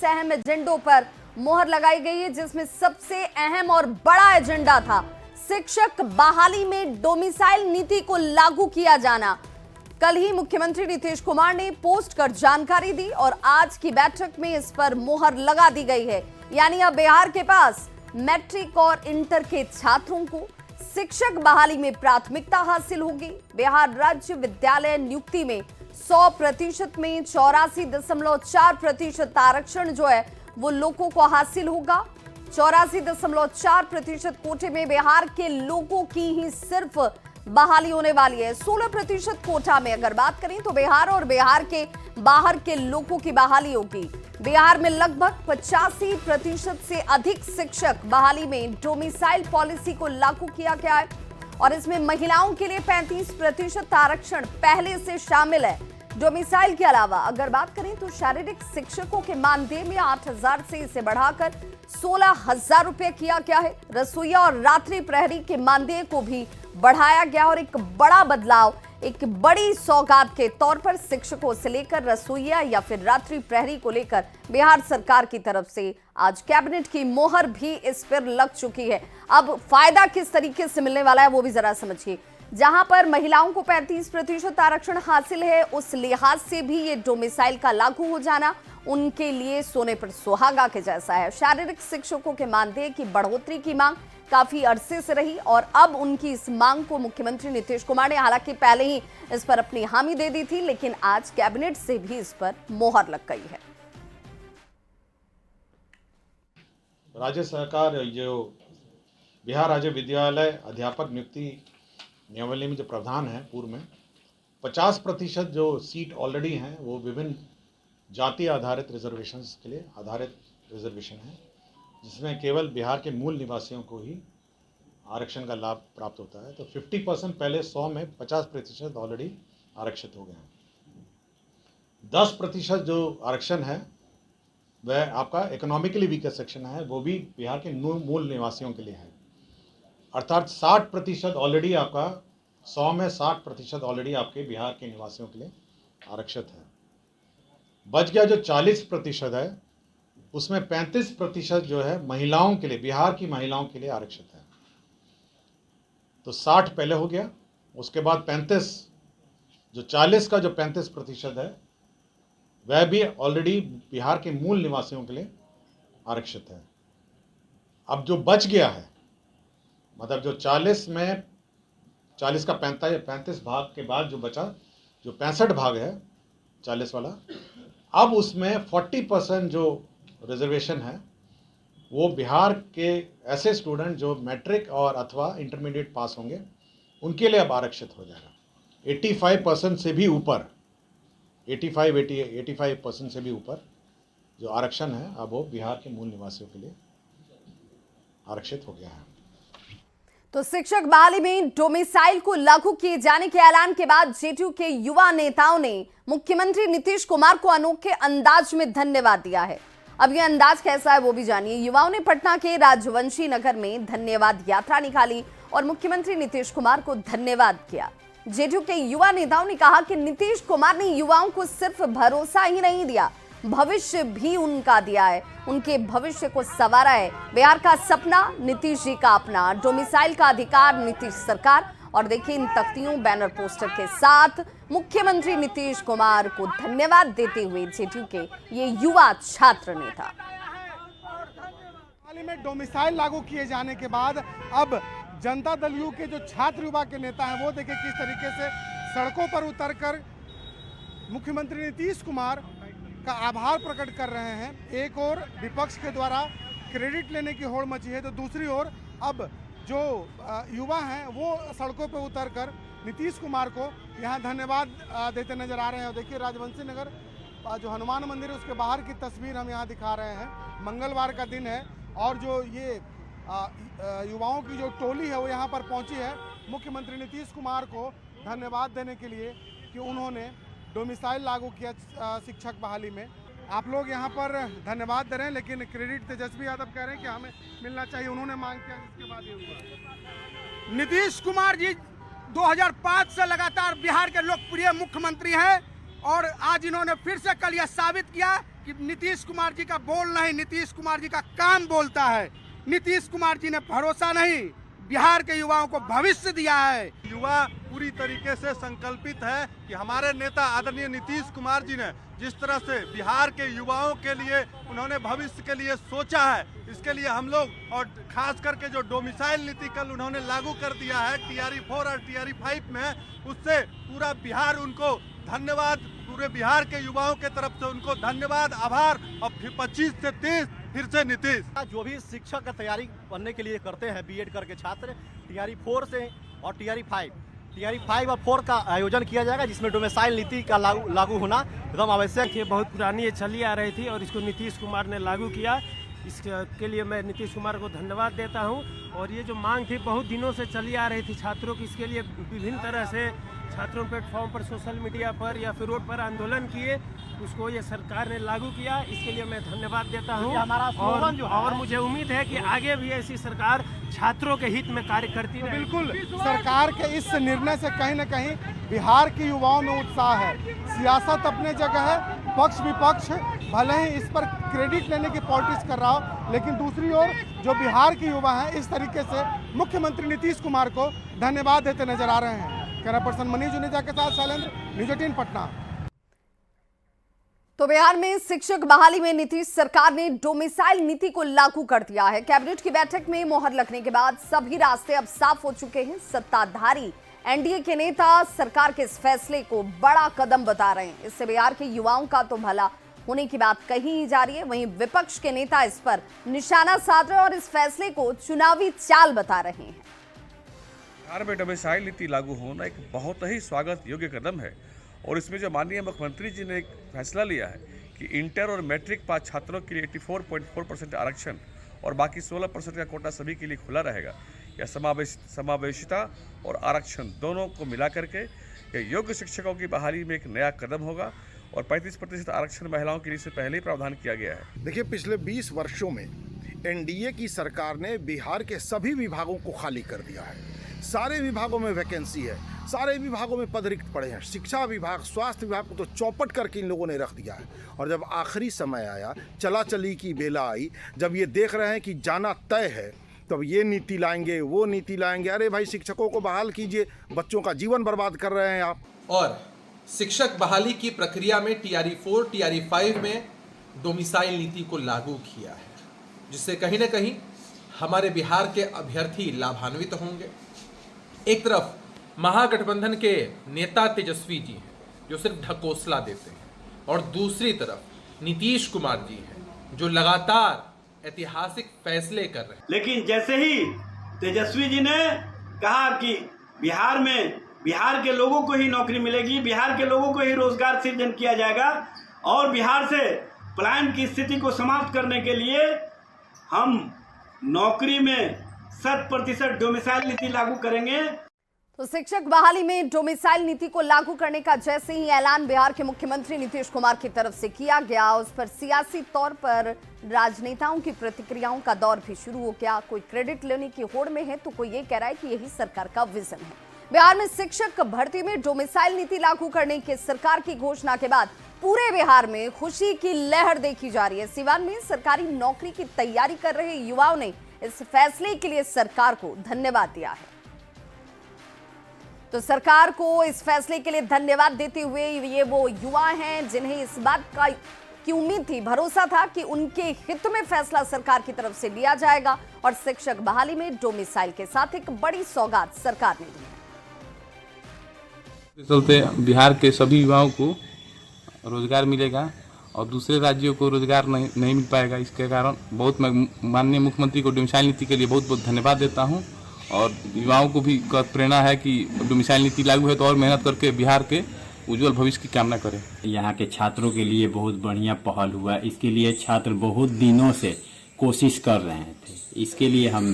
23 अहम एजेंडों पर मोहर लगाई गई है, जिसमें सबसे अहम और बड़ा एजेंडा था शिक्षक बहाली में डोमिसाइल नीति को लागू किया जाना। कल ही मुख्यमंत्री नीतीश कुमार ने पोस्ट कर जानकारी दी और आज की बैठक में इस पर मोहर लगा दी गई है। यानी अब बिहार के पास मैट्रिक और इंटर के छात्रों को शिक्षक बहाली में प्राथमिकता हासिल होगी। बिहार राज्य विद्यालय नियुक्ति में 100% में 84.4% आरक्षण जो है वो लोगों को हासिल होगा। 84.4% कोटे में बिहार के लोगों की ही सिर्फ बहाली होने वाली है। 16% कोटा में अगर बात करें तो बिहार और बिहार के बाहर के लोगों की बहाली होगी। बिहार में लगभग 85% से अधिक शिक्षक बहाली में डोमिसाइल पॉलिसी को लागू किया गया है और इसमें महिलाओं के लिए 35% आरक्षण पहले से शामिल है। डोमिसाइल के अलावा अगर बात करें तो शारीरिक शिक्षकों के मानदेय में 8,000 से इसे बढ़ाकर 16,000 रुपए किया गया है। रसोईया और रात्रि प्रहरी के मानदेय को भी बढ़ाया गया और एक बड़ा बदलाव, एक बड़ी सौगात के तौर पर शिक्षकों से लेकर रसोईया या फिर रात्रि प्रहरी को लेकर बिहार सरकार की तरफ से आज कैबिनेट की मोहर भी इस पर लग चुकी है। अब फायदा किस तरीके से मिलने वाला है वो भी जरा समझिए। जहां पर महिलाओं को 35% आरक्षण हासिल है, उस लिहाज से भी ये डोमिसाइल का लागू हो जाना उनके लिए सोने पर सुहागा के जैसा है। शारीरिक शिक्षकों के मानदेय की बढ़ोतरी की मांग काफी अरसे से रही और अब उनकी इस मांग को मुख्यमंत्री नीतीश कुमार ने हालांकि पहले ही इस पर अपनी हामी दे दी थी, लेकिन आज कैबिनेट से भी इस पर मोहर लग गई है। राज्य सरकार जो बिहार राज्य विद्यालय अध्यापक नियुक्ति नियमावली में जो प्रावधान है पूर्व में 50% जो सीट ऑलरेडी हैं वो विभिन्न जाति आधारित रिजर्वेशंस के लिए आधारित रिजर्वेशन है, जिसमें केवल बिहार के मूल निवासियों को ही आरक्षण का लाभ प्राप्त होता है। तो 50% पहले 100 में 50% ऑलरेडी आरक्षित हो गए हैं। 10% जो आरक्षण है वह आपका इकोनॉमिकली वीकर सेक्शन है, वो भी बिहार के मूल निवासियों के लिए है। अर्थात 60% ऑलरेडी आपका 100 में 60% ऑलरेडी आपके बिहार के निवासियों के लिए आरक्षित है। बच गया जो 40% है, उसमें 35% जो है महिलाओं के लिए, बिहार की महिलाओं के लिए आरक्षित है। तो 60 पहले हो गया, उसके बाद 35, जो 40 का जो 35% है वह भी ऑलरेडी बिहार के मूल निवासियों के लिए आरक्षित है। अब जो बच गया है, मतलब जो 40 में 40 का 35 भाग के बाद जो बचा, जो 65 भाग है 40 वाला, अब उसमें 40% जो रिजर्वेशन है वो बिहार के ऐसे स्टूडेंट जो मैट्रिक और अथवा इंटरमीडिएट पास होंगे उनके लिए अब आरक्षित हो जाएगा। 85% से भी ऊपर, 85% से भी ऊपर जो आरक्षण है अब वो बिहार के मूल निवासियों के लिए आरक्षित हो गया है। तो शिक्षक बहाली में डोमिसाइल को लागू किए जाने के ऐलान के बाद जेडीयू के युवा नेताओं ने मुख्यमंत्री नीतीश कुमार को अनोखे अंदाज में धन्यवाद दिया है। अब यह अंदाज कैसा है वो भी जानिए। युवाओं ने पटना के राजवंशी नगर में धन्यवाद यात्रा निकाली और मुख्यमंत्री नीतीश कुमार को धन्यवाद किया। जेडीयू के युवा नेताओं ने कहा कि नीतीश कुमार ने युवाओं को सिर्फ भरोसा ही नहीं दिया, भविष्य भी उनका दिया है, उनके भविष्य को संवारा है। बिहार का सपना नीतीश जी का अपना, डोमिसाइल का अधिकार नीतीश सरकार। और देखिए इन तख्तियों बैनर पोस्टर के साथ मुख्यमंत्री नीतीश कुमार को धन्यवाद देते हुए जेडीयू के ये युवा छात्र नेता। हाल ही में डोमिसाइल लागू किए जाने के बाद अब जनता दल यू के जो छात्र युवा के नेता हैं वो देखिए किस तरीके से सड़कों पर उतरकर मुख्यमंत्री नीतीश कुमार का आभार प्रकट कर रहे हैं। एक ओर विपक्ष के द्वारा क्रेडिट लेने की होड़ मची है, तो दूसरी ओर अब जो युवा हैं वो सड़कों पर उतरकर नीतीश कुमार को यहाँ धन्यवाद देते नजर आ रहे हैं। देखिए राजवंशी नगर जो हनुमान मंदिर है उसके बाहर की तस्वीर हम यहाँ दिखा रहे हैं। मंगलवार का दिन है और जो ये युवाओं की जो टोली है वो यहाँ पर पहुँची है मुख्यमंत्री नीतीश कुमार को धन्यवाद देने के लिए कि उन्होंने डोमिसाइल लागू किया शिक्षक बहाली में। आप लोग यहाँ पर धन्यवाद दे रहे हैं, लेकिन क्रेडिट तेजस्वी यादव कह रहे हैं कि हमें मिलना चाहिए, उन्होंने मांग किया जिसके बाद ये हुआ। नीतीश कुमार जी 2005 से लगातार बिहार के लोकप्रिय मुख्यमंत्री हैं और आज इन्होंने फिर से कल यह साबित किया कि कि नीतीश कुमार जी का बोल नहीं, नीतीश कुमार जी का काम बोलता है। नीतीश कुमार जी ने भरोसा नहीं, बिहार के युवाओं को भविष्य दिया है। युवा पूरी तरीके से संकल्पित है कि हमारे नेता आदरणीय नीतीश कुमार जी ने जिस तरह से बिहार के युवाओं के लिए उन्होंने भविष्य के लिए सोचा है, इसके लिए हम लोग और खास करके जो डोमिसाइल नीति कल उन्होंने लागू कर दिया है टीआरई 4 और टीआरई 5 में, उससे पूरा बिहार उनको धन्यवाद, पूरे बिहार के युवाओं के तरफ से उनको धन्यवाद, आभार। और फिर 25 से 30 फिर से नीतीश। जो भी शिक्षक का तैयारी बनने के लिए करते हैं बीएड करके छात्र, टीआरई 4 से और टीआरई 5 और 4 का आयोजन किया जाएगा, जिसमें डोमिसाइल नीति का लागू होना एकदम आवश्यक है। बहुत पुरानी ये चली आ रही थी और इसको नीतीश कुमार ने लागू किया, इसके लिए मैं नीतीश कुमार को धन्यवाद देता हूं। और ये जो मांग थी बहुत दिनों से चली आ रही थी छात्रों की, इसके लिए विभिन्न तरह से छात्रों प्लेटफॉर्म पर, सोशल मीडिया पर या फिर रोड पर आंदोलन किए, उसको ये सरकार ने लागू किया, इसके लिए मैं धन्यवाद देता हूं। और मुझे उम्मीद है कि आगे भी ऐसी सरकार छात्रों के हित में कार्य करती रहे। बिल्कुल, सरकार के इस निर्णय से कहीं न कहीं बिहार के युवाओं में उत्साह है। सियासत अपने जगह है, पक्ष विपक्ष भले ही इस पर क्रेडिट लेने की पॉलिटिक्स कर रहा हो, लेकिन दूसरी ओर जो बिहार के युवा हैं इस तरीके से मुख्यमंत्री नीतीश कुमार को धन्यवाद देते नजर आ रहे हैं। कैमरा पर्सन मनीष जुनेजा के साथ शैलेंद्र, न्यूज़ 18 पटना। तो बिहार में शिक्षक बहाली में नीतीश सरकार ने डोमिसाइल नीति को लागू कर दिया है। कैबिनेट की बैठक में मोहर लगने के बाद सभी रास्ते अब साफ हो चुके हैं। सत्ताधारी एनडीए के नेता सरकार के इस फैसले को बड़ा कदम बता रहे हैं। इससे बिहार के युवाओं का तो भला होने की बात कही ही जा रही है, वहीं विपक्ष के नेता इस पर निशाना साध रहे और इस फैसले को चुनावी चाल बता रहे हैं। बिहार में डोमिसाइल नीति लागू होना एक बहुत ही स्वागत योग्य कदम है और इसमें जो माननीय मुख्यमंत्री जी ने एक फैसला लिया है कि इंटर और मैट्रिक पास छात्रों के लिए 84.4% आरक्षण और बाकी 16% का कोटा सभी के लिए खुला रहेगा। यह समावेशिता और आरक्षण दोनों को मिला करके यह योग्य शिक्षकों की बहाली में एक नया कदम होगा और 35% आरक्षण महिलाओं के लिए से पहले ही प्रावधान किया गया है। देखिए, पिछले 20 वर्षों में एनडीए की सरकार ने बिहार के सभी विभागों को खाली कर दिया है। सारे विभागों में वैकेंसी है, सारे विभागों में पद रिक्त पड़े हैं। शिक्षा विभाग, स्वास्थ्य विभाग को तो चौपट करके इन लोगों ने रख दिया है। और जब आखिरी समय आया, चला चली की बेला आई, जब ये देख रहे हैं कि जाना तय है, तब ये नीति लाएंगे, वो नीति लाएंगे। अरे भाई, शिक्षकों को बहाल कीजिए, बच्चों का जीवन बर्बाद कर रहे हैं आप। और शिक्षक बहाली की प्रक्रिया में टीआरई 4, टीआरई 5 में डोमिसाइल नीति को लागू किया है, जिससे कहीं ना कहीं हमारे बिहार के अभ्यर्थी लाभान्वित होंगे। एक तरफ महागठबंधन के नेता तेजस्वी जी हैं जो सिर्फ ढकोसला देते हैं, और दूसरी तरफ नीतीश कुमार जी हैं जो लगातार ऐतिहासिक फैसले कर रहे हैं। लेकिन जैसे ही तेजस्वी जी ने कहा कि बिहार में बिहार के लोगों को ही नौकरी मिलेगी, बिहार के लोगों को ही रोजगार सृजन किया जाएगा और बिहार से पलायन की स्थिति को समाप्त करने के लिए हम नौकरी में 100% डोमिसाइल नीति लागू करेंगे। तो शिक्षक बहाली में डोमिसाइल नीति को लागू करने का जैसे ही ऐलान बिहार के मुख्यमंत्री नीतीश कुमार की तरफ से किया गया, उस पर सियासी तौर पर राजनेताओं की प्रतिक्रियाओं का दौर भी शुरू हो गया। कोई क्रेडिट लेने की होड़ में है तो कोई ये कह रहा है कि यही सरकार का विजन है। बिहार में शिक्षक भर्ती में डोमिसाइल नीति लागू करने की सरकार की घोषणा के बाद पूरे बिहार में खुशी की लहर देखी जा रही है। सिवान में सरकारी नौकरी की तैयारी कर रहे युवाओं ने इस फैसले के लिए सरकार को धन्यवाद दिया है। तो सरकार को इस फैसले के लिए धन्यवाद देते हुए ये वो युवा हैं जिन्हें इस बात की उम्मीद थी, भरोसा था कि उनके हित में फैसला सरकार की तरफ से लिया जाएगा और शिक्षक बहाली में डोमिसाइल के साथ एक बड़ी सौगात सरकार ने दी है। चलते बिहार के सभी युवाओं को रोजगार मिलेगा और दूसरे राज्यों को रोजगार नहीं मिल पाएगा। इसके कारण बहुत मैं माननीय मुख्यमंत्री को डोमिसाइल नीति के लिए बहुत बहुत धन्यवाद देता हूं और युवाओं को भी प्रेरणा है कि डोमिसाइल नीति लागू है तो और मेहनत करके बिहार के उज्जवल भविष्य की कामना करें। यहाँ के छात्रों के लिए बहुत बढ़िया पहल हुआ, इसके लिए छात्र बहुत दिनों से कोशिश कर रहे थे। इसके लिए हम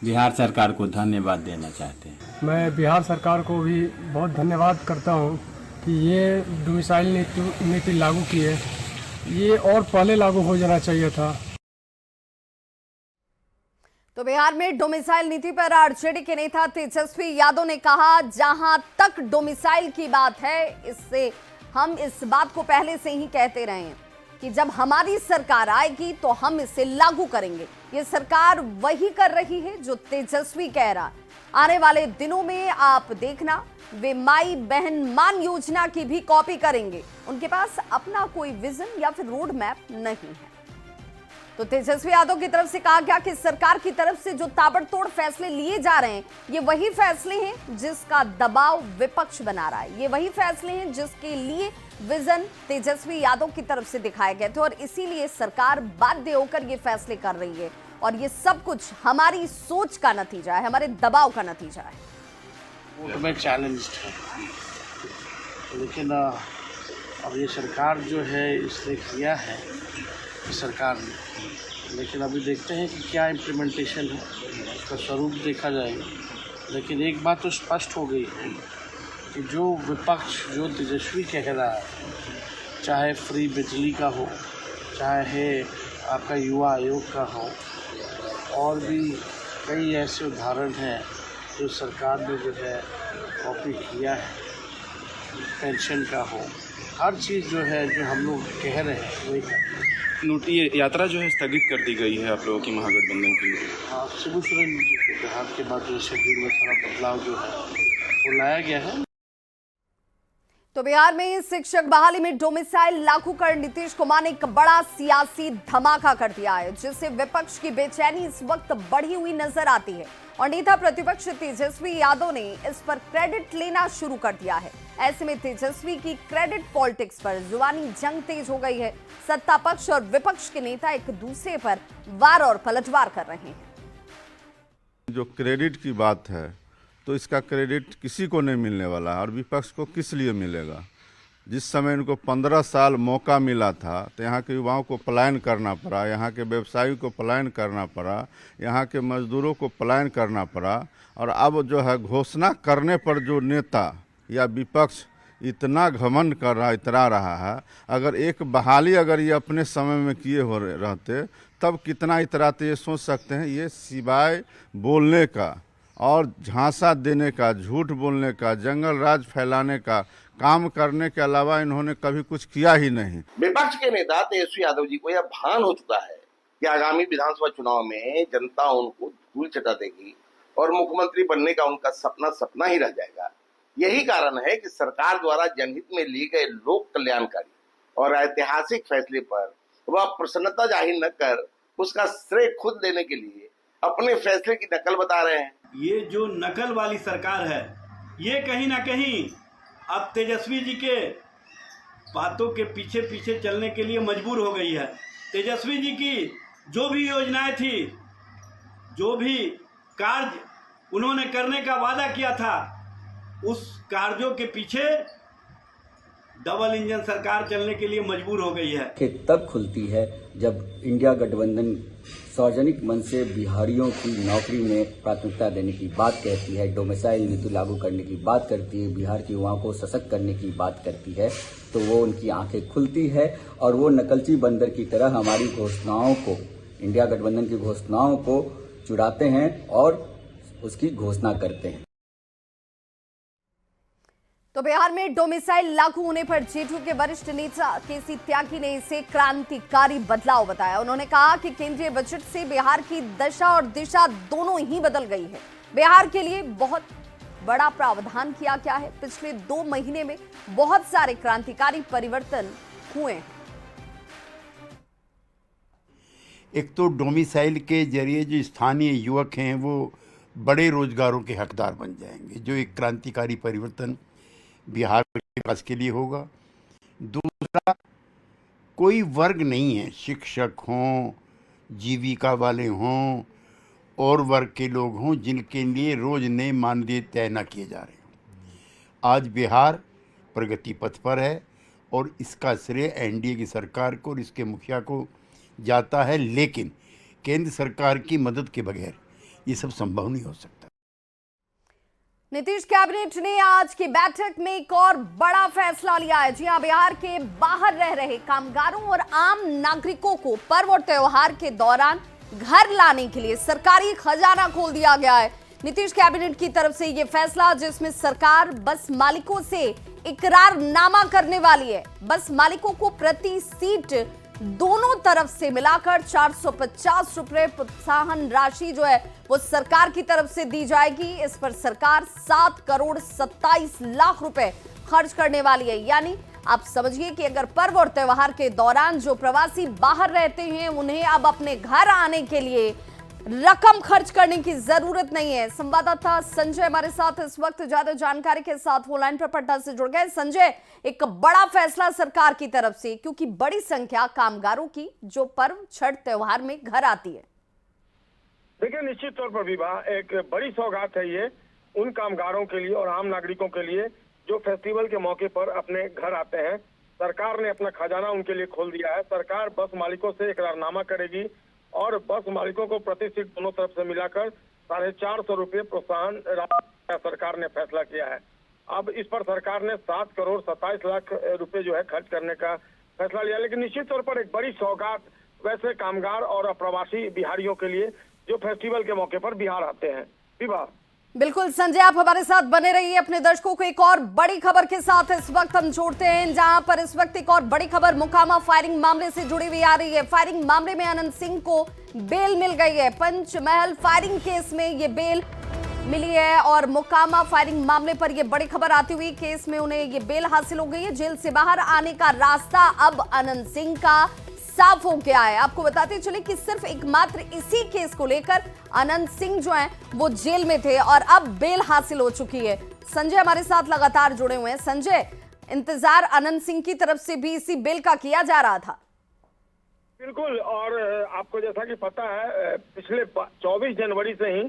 बिहार सरकार को धन्यवाद देना चाहते हैं। मैं बिहार सरकार को भी बहुत धन्यवाद करता हूँ कि ये डोमिसाइल नीति लागू की है, ये और पहले लागू हो जाना चाहिए था। तो बिहार में डोमिसाइल नीति पर आरजेडी के नेता तेजस्वी यादव ने कहा, जहां तक डोमिसाइल की बात है, इससे हम इस बात को पहले से ही कहते रहे हैं कि जब हमारी सरकार आएगी तो हम इसे लागू करेंगे। ये सरकार वही कर रही है जो तेजस्वी कह रहा। आने वाले दिनों में आप देखना, वे माई बहन मान योजना की भी कॉपी करेंगे। उनके पास अपना कोई विजन या फिर रोड मैप नहीं है। तो तेजस्वी यादव की तरफ से कहा गया कि सरकार की तरफ से जो ताबड़तोड़ फैसले लिए जा रहे हैं, ये वही फैसले हैं जिसका दबाव विपक्ष बना रहा है। ये वही फैसले हैं जिसके लिए विजन तेजस्वी यादव की तरफ से दिखाए गए थे और इसीलिए सरकार बाध्य होकर ये फैसले कर रही है। और ये सब कुछ हमारी सोच का नतीजा है, हमारे दबाव का नतीजा है। वोट में चैलेंज है, लेकिन अब ये सरकार जो है इसने किया है सरकार ने, लेकिन अभी देखते हैं कि क्या इम्प्लीमेंटेशन है, उसका स्वरूप देखा जाएगा। लेकिन एक बात तो स्पष्ट हो गई है कि जो विपक्ष जो तेजस्वी कह रहा है, चाहे फ्री बिजली का हो, चाहे आपका युवा आयोग का हो, और भी कई ऐसे उदाहरण हैं जो सरकार ने जो है कॉपी किया है, पेंशन का हो, हर चीज़ जो है जो हम लोग कह रहे हैं वही नोटी यात्रा जो है स्थगित कर दी गई है आप लोगों की महागठबंधन की। हाँ, शिबू सोरेन के देहांत के बाद जो शेड्यूल में थोड़ा बदलाव जो है वो लाया गया है। तो बिहार में शिक्षक बहाली में डोमिसाइल लागू कर नीतीश कुमार ने एक बड़ा सियासी धमाका कर दिया है, जिससे विपक्ष की बेचैनी इस वक्त बढ़ी हुई नजर आती है और नेता प्रतिपक्ष तेजस्वी यादव ने इस पर क्रेडिट लेना शुरू कर दिया है। ऐसे में तेजस्वी की क्रेडिट पॉलिटिक्स पर जुबानी जंग तेज हो गई है। सत्ता पक्ष और विपक्ष के नेता एक दूसरे पर वार और पलटवार कर रहे हैं। जो क्रेडिट की बात है तो इसका क्रेडिट किसी को नहीं मिलने वाला है और विपक्ष को किस लिए मिलेगा। जिस समय इनको 15 साल मौका मिला था तो यहाँ के युवाओं को पलायन करना पड़ा, यहाँ के व्यवसायियों को पलायन करना पड़ा, यहाँ के मजदूरों को पलायन करना पड़ा। और अब जो है घोषणा करने पर जो नेता या विपक्ष इतना घमंड कर रहा, इतरा रहा है, अगर एक बहाली अगर ये अपने समय में किए हो रहते तब कितना इतराते, ये सोच सकते हैं। ये सिवाय बोलने का और झांसा देने का, झूठ बोलने का, जंगल राज फैलाने का काम करने के अलावा इन्होंने कभी कुछ किया ही नहीं। विपक्ष के नेता तेजस्वी यादव जी को यह भान हो चुका है कि आगामी विधानसभा चुनाव में जनता उनको धूल चटा देगी और मुख्यमंत्री बनने का उनका सपना सपना ही रह जाएगा। यही कारण है कि सरकार द्वारा जनहित में लिए गए लोक कल्याणकारी और ऐतिहासिक फैसले पर वह प्रसन्नता जाहिर न कर उसका श्रेय खुद लेने के लिए अपने फैसले की नकल बता रहे हैं। ये जो नकल वाली सरकार है, ये कहीं ना कहीं अब तेजस्वी जी के बातों के पीछे पीछे चलने के लिए मजबूर हो गई है। तेजस्वी जी की जो भी योजनाएं थी, जो भी कार्य उन्होंने करने का वादा किया था, उस कार्यों के पीछे डबल इंजन सरकार चलने के लिए मजबूर हो गई है। तब खुलती है जब इंडिया गठबंधन सार्वजनिक मन से बिहारियों की नौकरी में प्राथमिकता देने की बात कहती है, डोमिसाइल नीति लागू करने की बात करती है, बिहार के युवाओं को सशक्त करने की बात करती है, तो वो उनकी आंखें खुलती है और वो नकलची बंदर की तरह हमारी घोषणाओं को, इंडिया गठबंधन की घोषणाओं को चुराते हैं और उसकी घोषणा करते हैं। तो बिहार में डोमिसाइल लागू होने पर जेडीयू के वरिष्ठ नेता केसी त्यागी ने इसे क्रांतिकारी बदलाव बताया। उन्होंने कहा कि केंद्रीय बजट से बिहार की दशा और दिशा दोनों ही बदल गई है। बिहार के लिए बहुत बड़ा प्रावधान किया गया है। पिछले 2 महीने में बहुत सारे क्रांतिकारी परिवर्तन हुए हैं। एक तो डोमिसाइल के जरिए जो स्थानीय युवक हैं वो बड़े रोजगारों के हकदार बन जाएंगे, जो एक क्रांतिकारी परिवर्तन बिहार के विकास के लिए होगा। दूसरा, कोई वर्ग नहीं है, शिक्षक हों, जीविका वाले हों और वर्ग के लोग हों, जिनके लिए रोज नए मानदेय तय न किए जा रहे हों। आज बिहार प्रगति पथ पर है और इसका श्रेय एनडीए की सरकार को और इसके मुखिया को जाता है, लेकिन केंद्र सरकार की मदद के बगैर ये सब संभव नहीं हो सकता। नीतीश कैबिनेट ने आज की बैठक में एक और बड़ा फैसला लिया है। जी हां, बिहार के बाहर रह रहे कामगारों और आम नागरिकों को पर्व और त्योहार के दौरान घर लाने के लिए सरकारी खजाना खोल दिया गया है। नीतीश कैबिनेट की तरफ से यह फैसला, जिसमें सरकार बस मालिकों से इकरारनामा करने वाली है। बस मालिकों को प्रति सीट दोनों तरफ से मिलाकर 450 रुपए प्रोत्साहन राशि जो है वो सरकार की तरफ से दी जाएगी। इस पर सरकार 7 करोड़ 27 लाख रुपए खर्च करने वाली है। यानी आप समझिए कि अगर पर्व और त्योहार के दौरान जो प्रवासी बाहर रहते हैं उन्हें अब अपने घर आने के लिए रकम खर्च करने की जरूरत नहीं है। संवाददाता संजय हमारे साथ इस वक्त ज्यादा जानकारी के साथ वो लाइन पर पटना से जुड़ गए। संजय, एक बड़ा फैसला सरकार की तरफ से, क्योंकि बड़ी संख्या कामगारों की जो पर्व छठ त्योहार में घर आती है। देखिए, निश्चित तौर पर विवाह एक बड़ी सौगात है ये उन कामगारों के लिए और आम नागरिकों के लिए जो फेस्टिवल के मौके पर अपने घर आते हैं। सरकार ने अपना खजाना उनके लिए खोल दिया है। सरकार बस मालिकों से एकरारनामा करेगी और बस मालिकों को प्रति सीट दोनों तरफ से मिलाकर 450 रुपये प्रोत्साहन सरकार ने फैसला किया है। अब इस पर सरकार ने 7 करोड़ 27 लाख रुपए जो है खर्च करने का फैसला लिया। लेकिन निश्चित तौर पर एक बड़ी सौगात वैसे कामगार और अप्रवासी बिहारियों के लिए जो फेस्टिवल के मौके पर बिहार आते हैं। विवाह बिल्कुल संजय, आप हमारे साथ बने रहिए। अपने दर्शकों को एक और बड़ी खबर के साथ इस वक्त हम जोड़ते हैं, जहां पर इस वक्त एक और बड़ी खबर मोकामा फायरिंग मामले से जुड़ी हुई आ रही है। फायरिंग मामले में अनंत सिंह को बेल मिल गई है। पंचमहल फायरिंग केस में ये बेल मिली है और मोकामा फायरिंग मामले पर यह बड़ी खबर आती हुई केस में उन्हें ये बेल हासिल हो गई है। जेल से बाहर आने का रास्ता अब अनंत सिंह का साफ हो गया है। आपको बताते चले कि सिर्फ एकमात्र इसी केस को लेकर अनंत सिंह जो हैं वो जेल में थे और अब बेल हासिल हो चुकी है। संजय हमारे साथ लगातार जुड़े हुए हैं। संजय, इंतजार अनंत सिंह की तरफ से भी इसी बेल का किया जा रहा था। बिल्कुल, और आपको जैसा कि पता है पिछले 24 जनवरी से ही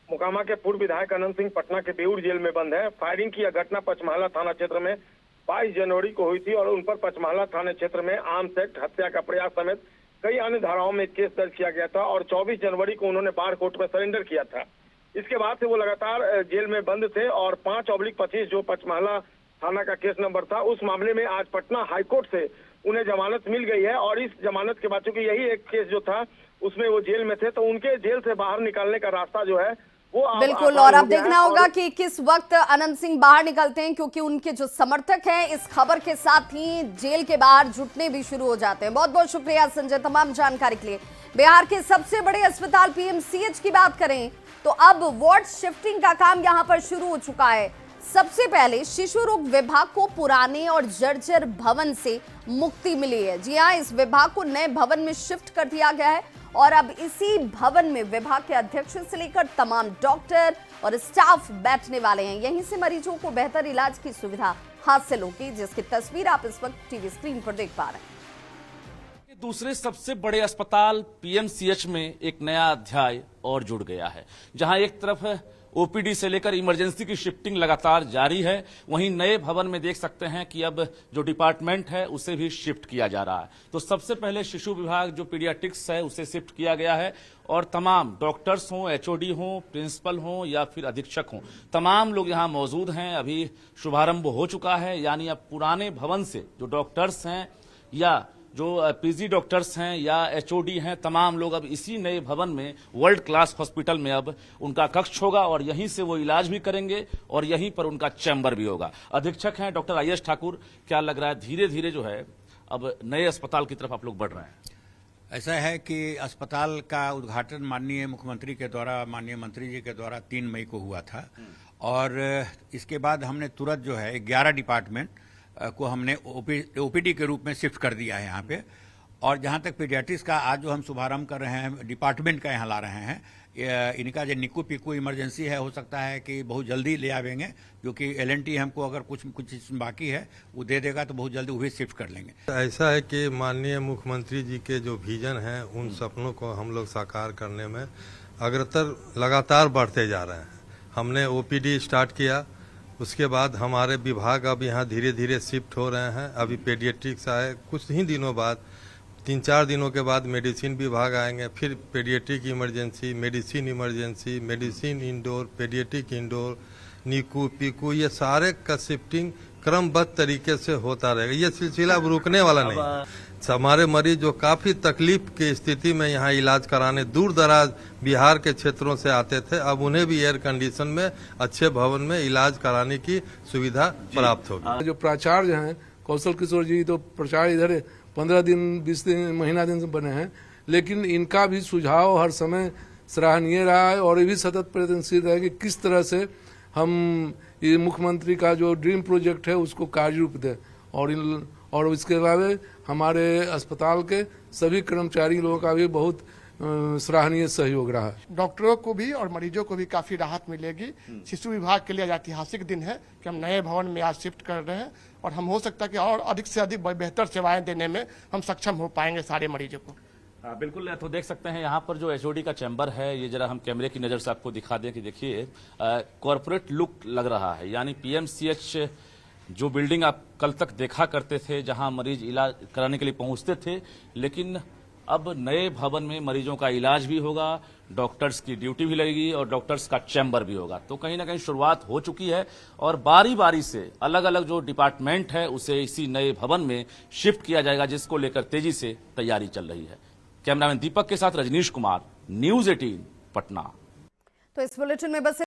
मोकामा के पूर्व विधायक अनंत सिंह पटना के बेऊर जेल में बंद है। फायरिंग की यह घटना पचमहला थाना क्षेत्र में 22 जनवरी को हुई थी और उन पर पचमहला थाना क्षेत्र में आर्म्स एक्ट, हत्या का प्रयास समेत कई अन्य धाराओं में केस दर्ज किया गया था और 24 जनवरी को उन्होंने बाढ़ कोर्ट में सरेंडर किया था। इसके बाद से वो लगातार जेल में बंद थे और 5/25 जो पचमहला थाना का केस नंबर था, उस मामले में आज पटना हाईकोर्ट से उन्हें जमानत मिल गई है। और इस जमानत के बाद चूंकि यही एक केस जो था उसमें वो जेल में थे, तो उनके जेल से बाहर निकालने का रास्ता जो है वो बिल्कुल, और अब देखना होगा कि किस वक्त अनंत सिंह बाहर निकलते हैं, क्योंकि उनके जो समर्थक हैं इस खबर के साथ ही जेल के बाहर जुटने भी शुरू हो जाते हैं। बहुत बहुत शुक्रिया संजय तमाम जानकारी के लिए। बिहार के सबसे बड़े अस्पताल पीएमसीएच की बात करें तो अब वार्ड शिफ्टिंग का काम यहां पर शुरू हो चुका है। सबसे पहले शिशु रोग विभाग को पुराने और जर्जर भवन से मुक्ति मिली है। जी हाँ, इस विभाग को नए भवन में शिफ्ट कर दिया गया है और अब इसी भवन में विभाग के अध्यक्ष से लेकर तमाम डॉक्टर और स्टाफ बैठने वाले हैं। यहीं से मरीजों को बेहतर इलाज की सुविधा हासिल होगी, जिसकी तस्वीर आप इस वक्त टीवी स्क्रीन पर देख पा रहे हैं। दूसरे सबसे बड़े अस्पताल पीएमसीएच में एक नया अध्याय और जुड़ गया है, जहां एक तरफ ओपीडी से लेकर इमरजेंसी की शिफ्टिंग लगातार जारी है, वहीं नए भवन में देख सकते हैं कि अब जो डिपार्टमेंट है उसे भी शिफ्ट किया जा रहा है। तो सबसे पहले शिशु विभाग जो पीडियाट्रिक्स है उसे शिफ्ट किया गया है और तमाम डॉक्टर्स हों, एचओडी हों, प्रिंसिपल हों या फिर अधीक्षक हों, तमाम लोग यहां मौजूद हैं। अभी शुभारंभ हो चुका है, यानी अब पुराने भवन से जो डॉक्टर्स हैं या जो पीजी डॉक्टर्स हैं या एचओडी हैं, तमाम लोग अब इसी नए भवन में वर्ल्ड क्लास हॉस्पिटल में अब उनका कक्ष होगा और यहीं से वो इलाज भी करेंगे और यहीं पर उनका चैम्बर भी होगा। अधीक्षक हैं डॉक्टर आईएस ठाकुर, क्या लग रहा है धीरे धीरे जो है अब नए अस्पताल की तरफ आप लोग बढ़ रहे हैं? ऐसा है कि अस्पताल का उद्घाटन माननीय मुख्यमंत्री के द्वारा, माननीय मंत्री जी के द्वारा 3 मई को हुआ था और इसके बाद हमने तुरंत जो है 11 डिपार्टमेंट को हमने ओपीडी के रूप में शिफ्ट कर दिया है यहाँ पे। और जहाँ तक पीडियाट्रिक्स का आज जो हम शुभारंभ कर रहे हैं, डिपार्टमेंट का यहाँ ला रहे हैं, इनका जो निक्कू पिक्कू इमरजेंसी है, हो सकता है कि बहुत जल्दी ले आवेंगे, क्योंकि एलएनटी हमको अगर कुछ बाकी है वो दे देगा तो बहुत जल्दी वो भी शिफ्ट कर लेंगे। ऐसा है कि माननीय मुख्यमंत्री जी के जो विजन है उन सपनों को हम लोग साकार करने में अग्रतर लगातार बढ़ते जा रहे हैं। हमने ओपीडी स्टार्ट किया, उसके बाद हमारे विभाग अब यहाँ धीरे धीरे शिफ्ट हो रहे हैं। अभी पेडियाट्रिक्स आए, कुछ ही दिनों बाद 3-4 दिनों के बाद मेडिसिन विभाग आएंगे, फिर paediatric emergency, medicine indoor, paediatric indoor, NICU PICU, ये सारे का शिफ्टिंग क्रमबद्ध तरीके से होता रहेगा। ये सिलसिला अब रुकने वाला नहीं। हमारे मरीज जो काफी तकलीफ की स्थिति में यहाँ इलाज कराने दूर दराज बिहार के क्षेत्रों से आते थे, अब उन्हें भी एयर कंडीशन में अच्छे भवन में इलाज कराने की सुविधा प्राप्त होगी। जो प्राचार्य हैं कौशल किशोर जी, तो प्राचार्य इधर 15 दिन 20 दिन महीना दिन से बने हैं, लेकिन इनका भी सुझाव हर समय सराहनीय रहा है और ये भी सतत प्रयत्नशील रहा है कि किस तरह से हम ये मुख्यमंत्री का जो ड्रीम प्रोजेक्ट है उसको कार्य रूप दें। और इसके अलावा हमारे अस्पताल के सभी कर्मचारी लोगों का भी बहुत सराहनीय सहयोग रहा है। डॉक्टरों को भी और मरीजों को भी काफी राहत मिलेगी। शिशु विभाग के लिए ऐतिहासिक दिन है कि हम नए भवन में आज शिफ्ट कर रहे हैं और हम हो सकता है कि और अधिक से अधिक बेहतर सेवाएं देने में हम सक्षम हो पाएंगे सारे मरीजों को। बिल्कुल, तो देख सकते हैं यहाँ पर जो एचओडी का चैम्बर है, ये जरा हम कैमरे की नज़र से आपको दिखा दें कि देखिए कॉरपोरेट लुक लग रहा है। यानी पीएमसीएच जो बिल्डिंग आप कल तक देखा करते थे, जहां मरीज इलाज कराने के लिए पहुंचते थे, लेकिन अब नए भवन में मरीजों का इलाज भी होगा, डॉक्टर्स की ड्यूटी भी लगेगी और डॉक्टर्स का चैम्बर भी होगा। तो कहीं ना कहीं शुरुआत हो चुकी है और बारी बारी से अलग अलग जो डिपार्टमेंट है उसे इसी नए भवन में शिफ्ट किया जाएगा, जिसको लेकर तेजी से तैयारी चल रही है। कैमरामैन दीपक के साथ रजनीश कुमार, न्यूज 18 पटना। तो इस बुलेटिन में बस